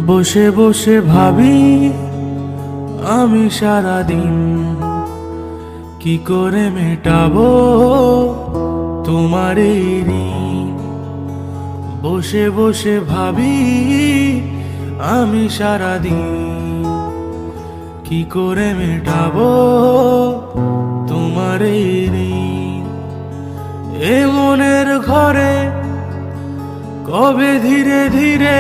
বসে বসে ভাবি আমি সারাদিন কি করে মেটাবো তোমার এই ঋণ। বসে বসে ভাবি আমি সারাদিন কি করে মেটাবো তোমার এই ঋণ। এ মনের ঘরে কবে ধীরে ধীরে,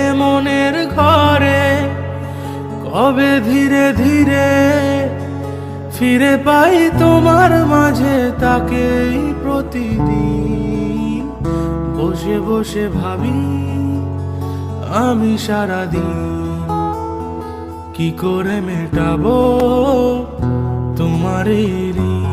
এ মনের ঘরে কবে ধীরে ধীরে ফিরে পাই তোমার মাঝে তাকেই প্রতিদিন। বসে বসে ভাবি আমি সারাদিন কি করে মেটাবো তোমার এই ঋণ।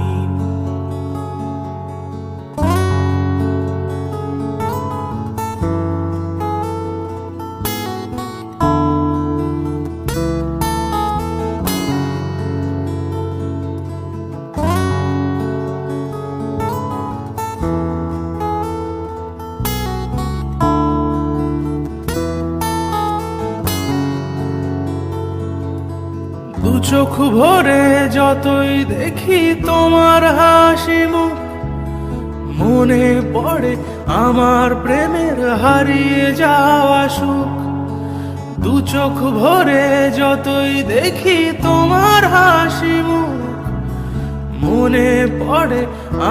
দু চোখ ভরে যতই দেখি তোমার হাসি মুখ, মনে পড়ে আমার প্রেমের হারিয়ে যাওয়া সুখ। দু চোখ ভরে যতই দেখি তোমার হাসি মুখ, মনে পড়ে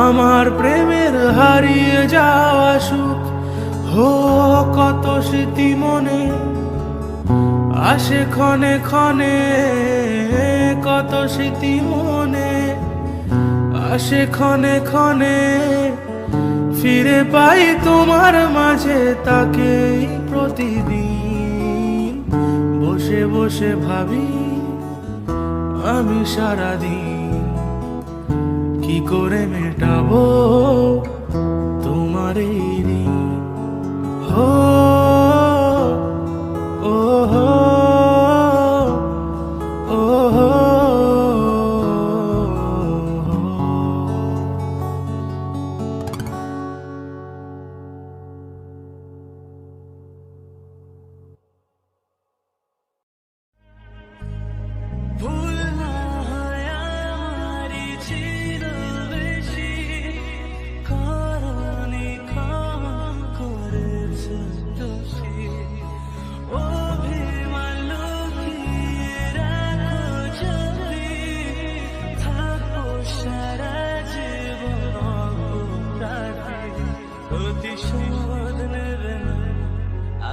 আমার প্রেমের হারিয়ে যাওয়া সুখ। হো কত স্মৃতি মনে আসে ক্ষণে ক্ষণে, কত স্মৃতি মনে আসে ক্ষণে ক্ষণে ফিরে পাই তোমার মাঝে তাকেই প্রতিদিন। বসে বসে ভাবি আমি সারাদিন কি করে মেটাবো তোমার এই ঋণ। হো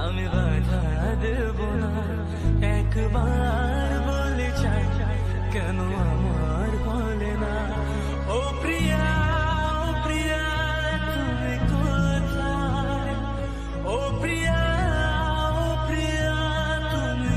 আমি বাধা দেব না, একবার বলে চাই কেন আমার বলে না। ও প্রিয়া, ও প্রিয়া তুমি কোথায়? ও প্রিয়া, ও প্রিয়া তুমি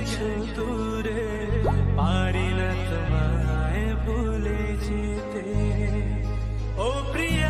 গেছো দূরে, পারি না তোমায় ভুলে যেতে। ও প্রিয়া